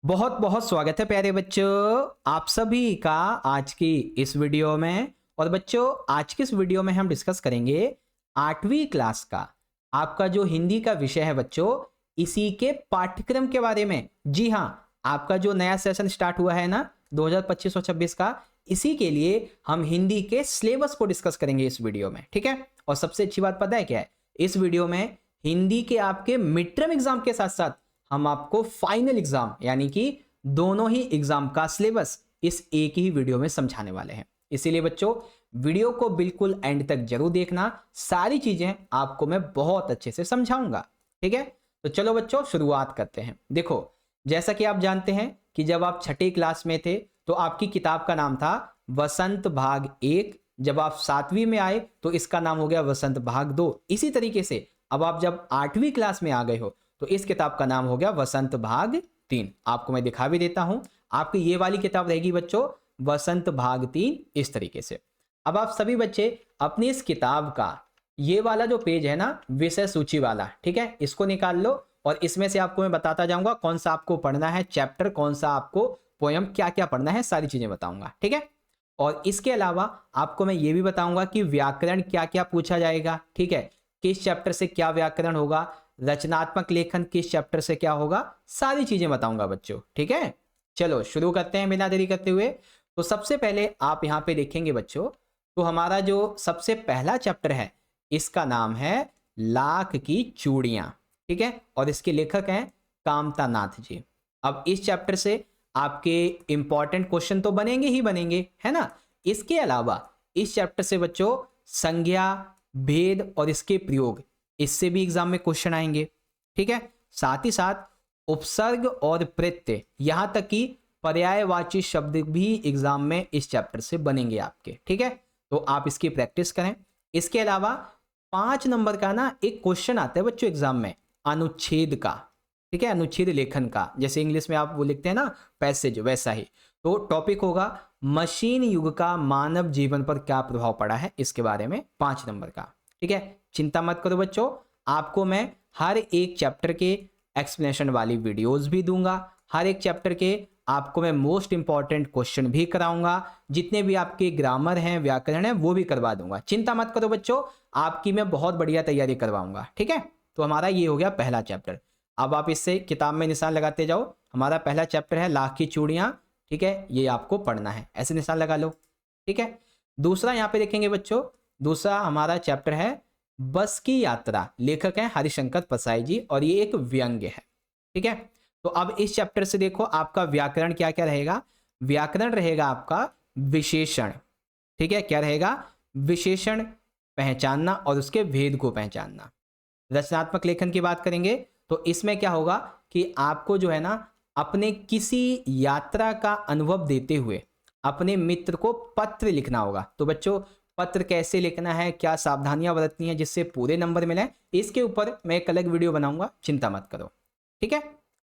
बहुत बहुत स्वागत है प्यारे बच्चों आप सभी का आज की इस वीडियो में। और बच्चों आज की इस वीडियो में हम डिस्कस करेंगे 8वीं क्लास का आपका जो हिंदी का विषय है बच्चों, इसी के पाठ्यक्रम के बारे में। जी हाँ, आपका जो नया सेशन स्टार्ट हुआ है ना 2025 और 26 का, इसी के लिए हम हिंदी के सिलेबस को डिस्कस करेंगे इस वीडियो में। ठीक है, और सबसे अच्छी बात पता है क्या है, इस वीडियो में हिंदी के आपके मिड टर्म एग्जाम के साथ साथ हम आपको फाइनल एग्जाम यानी कि दोनों ही एग्जाम का सिलेबस इस एक ही वीडियो में समझाने वाले हैं। इसीलिए बच्चों वीडियो को बिल्कुल एंड तक जरूर देखना, सारी चीजें आपको मैं बहुत अच्छे से समझाऊंगा। ठीक है, तो चलो बच्चों शुरुआत करते हैं। देखो, जैसा कि आप जानते हैं कि जब आप छठी क्लास में थे तो आपकी किताब का नाम था वसंत भाग 1। जब आप 7वीं में आए तो इसका नाम हो गया वसंत भाग 2। इसी तरीके से अब आप जब 8वीं क्लास में आ गए हो तो इस किताब का नाम हो गया वसंत भाग 3। आपको मैं दिखा भी देता हूं, आपकी ये वाली किताब रहेगी बच्चों वसंत भाग 3 इस तरीके से। अब आप सभी बच्चे अपनी इस किताब का ये वाला जो पेज है ना विषय सूची वाला, ठीक है, इसको निकाल लो और इसमें से आपको मैं बताता जाऊंगा कौन सा आपको पढ़ना है चैप्टर, कौन सा आपको पोयम, क्या क्या पढ़ना है, सारी चीजें बताऊंगा। ठीक है, और इसके अलावा आपको मैं ये भी बताऊंगा कि व्याकरण क्या क्या पूछा जाएगा। ठीक है, किस चैप्टर से क्या व्याकरण होगा, रचनात्मक लेखन किस चैप्टर से क्या होगा, सारी चीजें बताऊंगा बच्चों। ठीक है, चलो शुरू करते हैं बिना देरी करते हुए। तो सबसे पहले आप यहां पे देखेंगे बच्चों, तो हमारा जो सबसे पहला चैप्टर है इसका नाम है लाख की चूड़ियां। ठीक है, और इसके लेखक हैं कामता नाथ जी। अब इस चैप्टर से आपके इंपॉर्टेंट क्वेश्चन तो बनेंगे ही बनेंगे, है ना। इसके अलावा इस चैप्टर से बच्चों संज्ञा, भेद और इसके प्रयोग, इससे भी एग्जाम में क्वेश्चन आएंगे। ठीक है, साथ ही साथ उपसर्ग और प्रत्यय, यहां तक कि पर्यायवाची शब्द भी एग्जाम में इस चैप्टर से बनेंगे आपके। ठीक है, तो आप इसकी प्रैक्टिस करें। इसके अलावा 5 नंबर का ना एक क्वेश्चन आता है बच्चों एग्जाम में, अनुच्छेद का। ठीक है, अनुच्छेद लेखन का, जैसे इंग्लिश में आप वो लिखते हैं ना पैसेज, वैसा ही। तो टॉपिक होगा मशीन युग का मानव जीवन पर क्या प्रभाव पड़ा है, इसके बारे में 5 नंबर का। ठीक है, चिंता मत करो बच्चों, आपको मैं हर एक चैप्टर के एक्सप्लेनेशन वाली वीडियोस भी दूंगा, हर एक चैप्टर के आपको मैं मोस्ट इंपॉर्टेंट क्वेश्चन भी कराऊंगा, जितने भी आपके ग्रामर हैं, व्याकरण है, वो भी करवा दूंगा। चिंता मत करो बच्चों, आपकी मैं बहुत बढ़िया तैयारी करवाऊंगा। ठीक है, तो हमारा ये हो गया पहला चैप्टर। अब आप इससे किताब में निशान लगाते जाओ, हमारा पहला चैप्टर है लाख की चूड़ियां। ठीक है, ये आपको पढ़ना है, ऐसे निशान लगा लो। ठीक है, दूसरा यहाँ पे देखेंगे बच्चों, दूसरा हमारा चैप्टर है बस की यात्रा, लेखक हैं हरिशंकर परसाई जी और ये एक व्यंग्य है। ठीक है, तो अब इस चैप्टर से देखो आपका व्याकरण क्या क्या रहेगा। व्याकरण रहेगा आपका विशेषण। ठीक है, क्या रहेगा, विशेषण पहचानना और उसके भेद को पहचानना। रचनात्मक लेखन की बात करेंगे तो इसमें क्या होगा कि आपको जो है ना अपने किसी यात्रा का अनुभव देते हुए अपने मित्र को पत्र लिखना होगा। तो बच्चों पत्र कैसे लिखना है, क्या सावधानियां बरतनी है जिससे पूरे नंबर मिले, इसके ऊपर मैं एक अलग वीडियो बनाऊंगा, चिंता मत करो। ठीक है,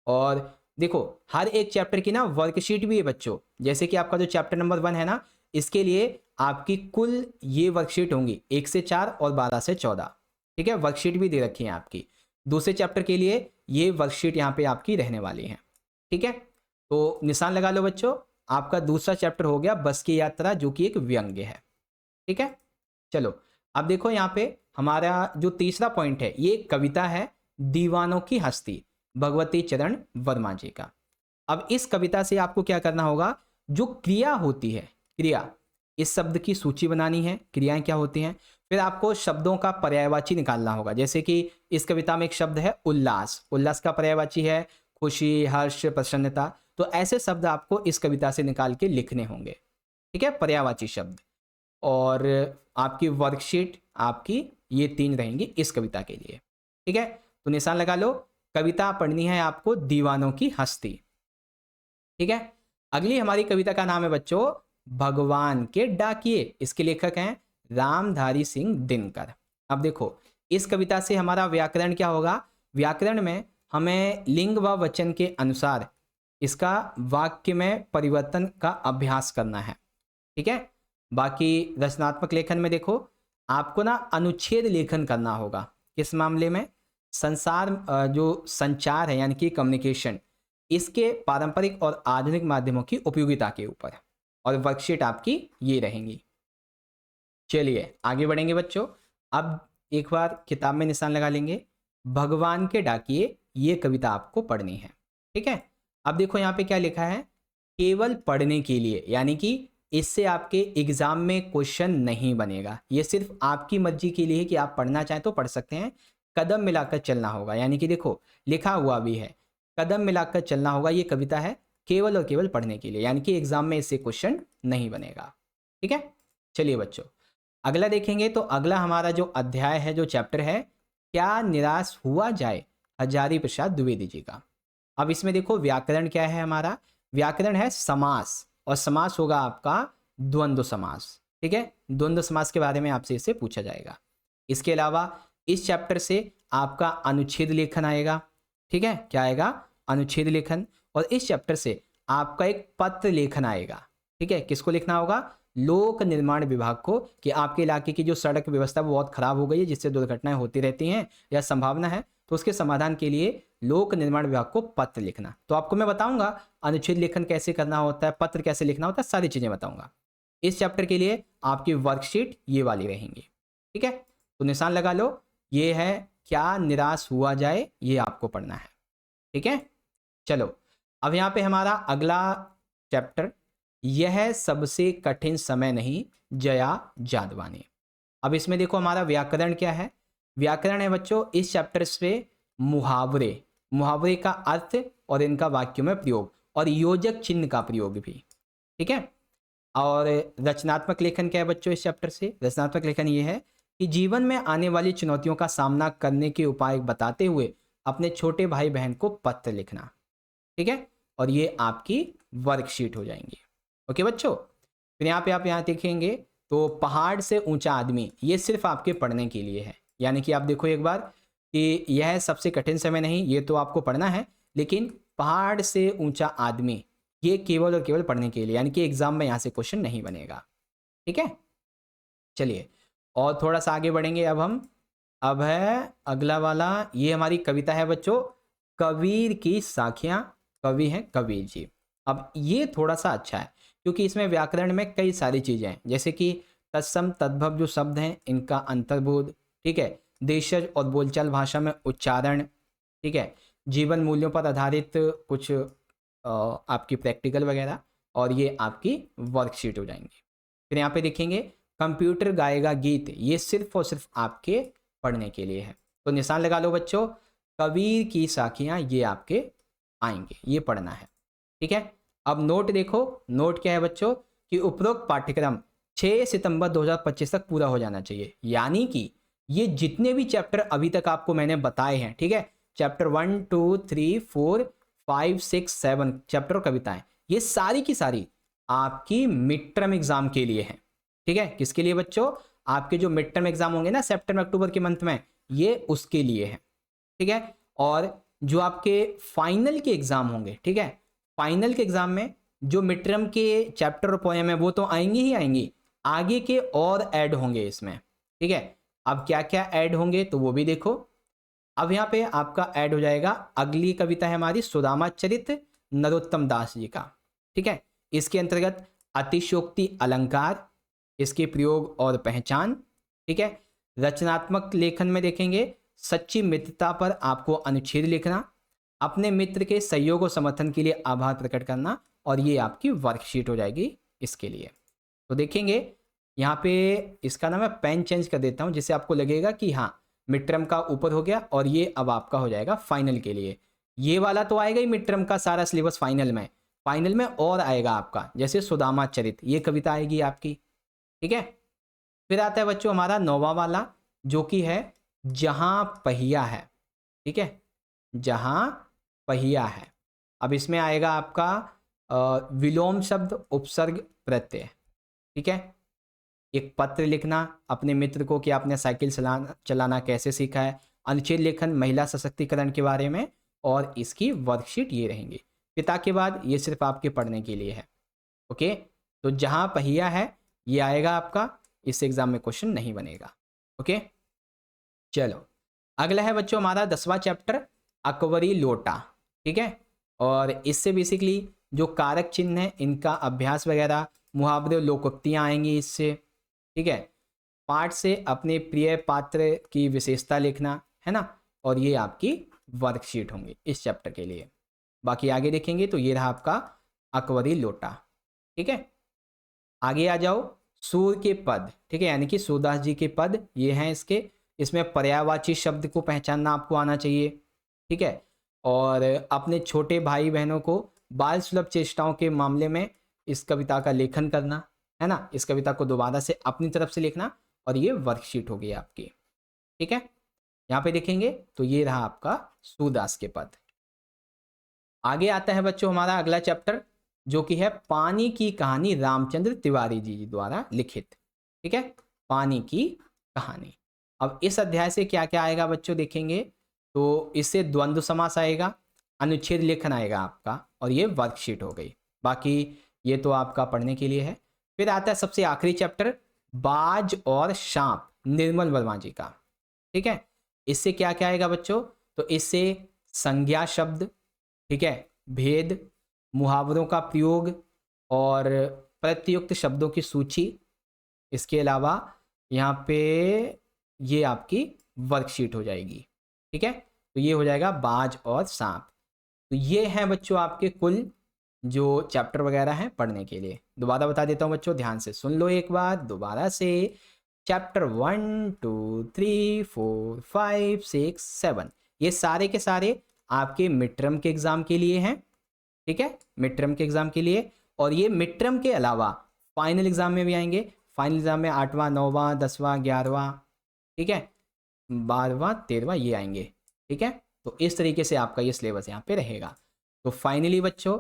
और देखो हर एक चैप्टर की ना वर्कशीट भी है बच्चों, जैसे कि आपका जो चैप्टर नंबर 1 है ना, इसके लिए आपकी कुल ये वर्कशीट होंगी 1 से 4 और 12 से 14। ठीक है, वर्कशीट भी दे रखी है आपकी। दूसरे चैप्टर के लिए ये वर्कशीट यहाँ पे आपकी रहने वाली है। ठीक है, तो निशान लगा लो बच्चों, आपका दूसरा चैप्टर हो गया बस की यात्रा, जो कि एक व्यंग्य है। ठीक है, चलो अब देखो यहाँ पे हमारा जो तीसरा पॉइंट है, ये कविता है दीवानों की हस्ती, भगवती चरण वर्मा जी का। अब इस कविता से आपको क्या करना होगा, जो क्रिया होती है, क्रिया, इस शब्द की सूची बनानी है, क्रियाएं क्या होती हैं, फिर आपको शब्दों का पर्यायवाची निकालना होगा। जैसे कि इस कविता में एक शब्द है उल्लास, उल्लास का पर्यायवाची है खुशी, हर्ष, प्रसन्नता। तो ऐसे शब्द आपको इस कविता से निकाल के लिखने होंगे। ठीक है, पर्यायवाची शब्द। और आपकी वर्कशीट आपकी ये 3 रहेंगी इस कविता के लिए। ठीक है, तो निशान लगा लो, कविता पढ़नी है आपको दीवानों की हस्ती। ठीक है, अगली हमारी कविता का नाम है बच्चों भगवान के डाकिए, इसके लेखक हैं रामधारी सिंह दिनकर। अब देखो इस कविता से हमारा व्याकरण क्या होगा, व्याकरण में हमें लिंग व वचन के अनुसार इसका वाक्य में परिवर्तन का अभ्यास करना है। ठीक है, बाकी रचनात्मक लेखन में देखो आपको ना अनुच्छेद लेखन करना होगा। किस मामले में, संसार जो संचार है यानी कि कम्युनिकेशन, इसके पारंपरिक और आधुनिक माध्यमों की उपयोगिता के ऊपर, और वर्कशीट आपकी ये रहेंगी। चलिए आगे बढ़ेंगे बच्चों। अब एक बार किताब में निशान लगा लेंगे। भगवान के डाकिए, ये कविता आपको पढ़नी है। ठीक है, अब देखो यहाँ पे क्या लिखा है, केवल पढ़ने के लिए, यानी कि इससे आपके एग्जाम में क्वेश्चन नहीं बनेगा। ये सिर्फ आपकी मर्जी के लिए है कि आप पढ़ना चाहें तो पढ़ सकते हैं। कदम मिलाकर चलना होगा, यानी कि देखो लिखा हुआ भी है, कदम मिलाकर चलना होगा। ये कविता है केवल और केवल पढ़ने के लिए, यानी कि एग्जाम में इससे क्वेश्चन नहीं बनेगा। ठीक है, चलिए बच्चों अगला देखेंगे। तो अगला हमारा जो अध्याय है, जो चैप्टर है, क्या निराश हुआ जाए, हजारी प्रसाद द्विवेदी जी का। अब इसमें देखो व्याकरण क्या है हमारा, व्याकरण है समास, और समास होगा आपका द्वंद्व समास। ठीक है, द्वंद्व समास के बारे में आपसे इससे पूछा जाएगा। इसके अलावा इस चैप्टर से आपका अनुच्छेद लेखन आएगा। ठीक है, क्या आएगा, अनुच्छेद लेखन। और इस चैप्टर से आपका एक पत्र लेखन आएगा। ठीक है, किसको लिखना होगा, लोक निर्माण विभाग को, कि आपके इलाके की जो सड़क व्यवस्था बहुत खराब हो गई है, जिससे दुर्घटनाएं होती रहती हैं या संभावना है, तो उसके समाधान के लिए लोक निर्माण विभाग को पत्र लिखना। तो आपको मैं बताऊंगा अनुच्छेद लेखन कैसे करना होता है, पत्र कैसे लिखना होता है, सारी चीजें बताऊंगा। इस चैप्टर के लिए आपकी वर्कशीट ये वाली रहेंगी। ठीक है, तो निशान लगा लो, ये है क्या निराश हुआ जाए, ये आपको पढ़ना है। ठीक है, चलो अब यहाँ पे हमारा अगला चैप्टर, यह सबसे कठिन समय नहीं, जया जादवानी। अब इसमें देखो हमारा व्याकरण क्या है, व्याकरण है बच्चों इस चैप्टर से मुहावरे, मुहावरे का अर्थ और इनका वाक्यों में प्रयोग, और योजक चिन्ह का प्रयोग भी। ठीक है, और रचनात्मक लेखन क्या है बच्चों इस चैप्टर से, रचनात्मक लेखन ये है कि जीवन में आने वाली चुनौतियों का सामना करने के उपाय बताते हुए अपने छोटे भाई बहन को पत्र लिखना। ठीक है, और ये आपकी वर्कशीट हो जाएंगी। ओके बच्चों, फिर यहाँ पे आप यहाँ देखेंगे तो पहाड़ से ऊंचा आदमी, ये सिर्फ आपके पढ़ने के लिए है। यानी कि आप देखो एक बार कि यह सबसे कठिन समय नहीं, ये तो आपको पढ़ना है, लेकिन पहाड़ से ऊंचा आदमी ये केवल और केवल पढ़ने के लिए, यानी कि एग्जाम में यहाँ से क्वेश्चन नहीं बनेगा। ठीक है, चलिए और थोड़ा सा आगे बढ़ेंगे। अब है अगला वाला, ये हमारी कविता है बच्चों, कबीर की साखियां, कवि हैं कबीर जी। अब ये थोड़ा सा अच्छा है क्योंकि इसमें व्याकरण में कई सारी चीजें हैं, जैसे कि तत्सम तद्भव जो शब्द हैं इनका अंतर्बोध। ठीक है, देशज और बोलचाल भाषा में उच्चारण। ठीक है, जीवन मूल्यों पर आधारित कुछ आपकी प्रैक्टिकल वगैरह, और ये आपकी वर्कशीट हो जाएंगी। फिर यहाँ पे देखेंगे कंप्यूटर गाएगा गीत, ये सिर्फ और सिर्फ आपके पढ़ने के लिए है। तो निशान लगा लो बच्चों, कबीर की साखियां ये आपके आएंगे, ये पढ़ना है। ठीक है, अब नोट देखो, नोट क्या है बच्चों कि उपरोक्त पाठ्यक्रम 6 सितंबर 2025 तक पूरा हो जाना चाहिए। यानी कि ये जितने भी चैप्टर अभी तक आपको मैंने बताए हैं, ठीक है, चैप्टर 1 2 3 4 5 6 7 चैप्टर कविताएं, ये सारी की सारी आपकी मिड टर्म एग्जाम के लिए हैं। ठीक है, किसके लिए बच्चों, आपके जो मिड टर्म एग्जाम होंगे ना सितंबर अक्टूबर के मंथ में, ये उसके लिए है। ठीक है, और जो आपके फाइनल के एग्जाम होंगे, ठीक है, फाइनल के एग्जाम में जो मिड टर्म के चैप्टर और पोएम है वो तो आएंगी ही आएंगी, आगे के और ऐड होंगे इसमें। ठीक है, अब क्या क्या ऐड होंगे तो वो भी देखो। अब यहाँ पे आपका ऐड हो जाएगा, अगली कविता है हमारी सुदामा चरित नरोत्तम दास जी का। ठीक है, इसके अंतर्गत अतिशयोक्ति अलंकार, इसके प्रयोग और पहचान। ठीक है, रचनात्मक लेखन में देखेंगे सच्ची मित्रता पर आपको अनुच्छेद लिखना, अपने मित्र के सहयोग और समर्थन के लिए आभार प्रकट करना, और ये आपकी वर्कशीट हो जाएगी इसके लिए। तो देखेंगे यहाँ पे इसका ना मैं पेन चेंज कर देता हूँ, जिससे आपको लगेगा कि हाँ मिड टर्म का ऊपर हो गया, और ये अब आपका हो जाएगा फाइनल के लिए। ये वाला तो आएगा ही मिड टर्म का सारा सिलेबस फाइनल में, फाइनल में और आएगा आपका, जैसे सुदामा चरित ये कविता आएगी आपकी। ठीक है, फिर आता है बच्चों हमारा नौवा वाला, जो कि है जहां पहिया है। ठीक है, जहां पहिया है। अब इसमें आएगा आपका विलोम शब्द उपसर्ग प्रत्यय। ठीक है, एक पत्र लिखना अपने मित्र को कि आपने साइकिल चलाना कैसे सीखा है, अनुच्छेद लेखन महिला सशक्तिकरण के बारे में, और इसकी वर्कशीट ये रहेंगी। पिता के बाद ये सिर्फ आपके पढ़ने के लिए है। ओके, तो जहां पहिया है ये आएगा आपका, इस एग्जाम में क्वेश्चन नहीं बनेगा। ओके, चलो अगला है बच्चों हमारा 10वां चैप्टर, अकबरी लोटा। ठीक है, और इससे बेसिकली जो कारक चिन्ह है इनका अभ्यास वगैरह, मुहावरे, लोकोक्तियाँ आएंगी इससे। ठीक है, पाठ से अपने प्रिय पात्र की विशेषता लिखना है ना, और ये आपकी वर्कशीट होंगी इस चैप्टर के लिए। बाकी आगे देखेंगे तो ये रहा आपका अकबरी लोटा। ठीक है, आगे आ जाओ, सूर के पद। ठीक है, यानी कि सूरदास जी के पद ये हैं इसके, इसमें पर्यायवाची शब्द को पहचानना आपको आना चाहिए। ठीक है, और अपने छोटे भाई बहनों को बाल सुलभ चेष्टाओं के मामले में इस कविता का लेखन करना है ना, इस कविता को दोबारा से अपनी तरफ से लिखना, और ये वर्कशीट हो गई आपकी। ठीक है, यहाँ पे देखेंगे तो ये रहा आपका सूरदास के पद। आगे आता है बच्चों हमारा अगला चैप्टर, जो कि है पानी की कहानी, रामचंद्र तिवारी जी द्वारा लिखित। ठीक है, पानी की कहानी। अब इस अध्याय से क्या क्या आएगा बच्चों देखेंगे तो इससे द्वंद्व समास आएगा, अनुच्छेद लेखन आएगा आपका, और ये वर्कशीट हो गई। बाकी ये तो आपका पढ़ने के लिए है। फिर आता है सबसे आखिरी चैप्टर, बाज और सांप, निर्मल वर्मा जी का। ठीक है, इससे क्या क्या आएगा बच्चों, तो इससे संज्ञा शब्द, ठीक है, भेद, मुहावरों का प्रयोग और प्रत्युक्त शब्दों की सूची। इसके अलावा यहाँ पे ये आपकी वर्कशीट हो जाएगी। ठीक है, तो ये हो जाएगा बाज और सांप। तो ये हैं बच्चों आपके कुल जो चैप्टर वगैरह हैं पढ़ने के लिए। दोबारा बता देता हूँ बच्चों, ध्यान से सुन लो एक बार दोबारा से। चैप्टर 1 2 3 4 5 6 7 ये सारे के सारे आपके मिड टर्म के एग्जाम के लिए हैं। ठीक है, मिड टर्म के एग्जाम के लिए, और ये मिड टर्म के अलावा फाइनल एग्जाम में भी आएंगे। फाइनल एग्जाम में 8वां 9वां 10वां 11वां, ठीक है, 12वां 13वां ये आएंगे। ठीक है, तो इस तरीके से आपका ये सिलेबस यहाँ पे रहेगा। तो फाइनली बच्चों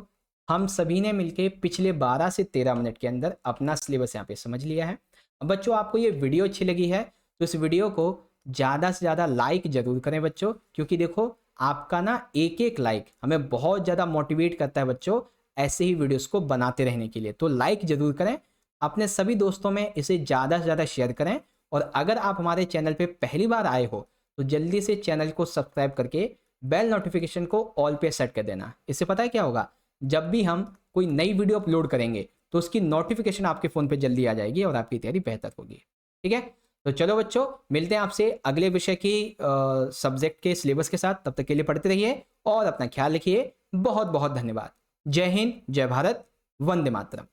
हम सभी ने मिलके पिछले 12 से 13 मिनट के अंदर अपना सिलेबस यहाँ पे समझ लिया है। अब बच्चों आपको ये वीडियो अच्छी लगी है तो इस वीडियो को ज़्यादा से ज़्यादा लाइक जरूर करें बच्चों, क्योंकि देखो आपका ना एक एक लाइक हमें बहुत ज़्यादा मोटिवेट करता है बच्चों ऐसे ही वीडियोस को बनाते रहने के लिए। तो लाइक जरूर करें, अपने सभी दोस्तों में इसे ज़्यादा से ज़्यादा शेयर करें, और अगर आप हमारे चैनल पे पहली बार आए हो तो जल्दी से चैनल को सब्सक्राइब करके बेल नोटिफिकेशन को ऑल पे सेट कर देना। इससे पता है क्या होगा, जब भी हम कोई नई वीडियो अपलोड करेंगे तो उसकी नोटिफिकेशन आपके फ़ोन पे जल्दी आ जाएगी और आपकी तैयारी बेहतर होगी। ठीक है, तो चलो बच्चों मिलते हैं आपसे अगले विषय की सब्जेक्ट के सिलेबस के साथ। तब तक के लिए पढ़ते रहिए और अपना ख्याल रखिए। बहुत बहुत धन्यवाद। जय हिंद, जय भारत, वंदे मातरम।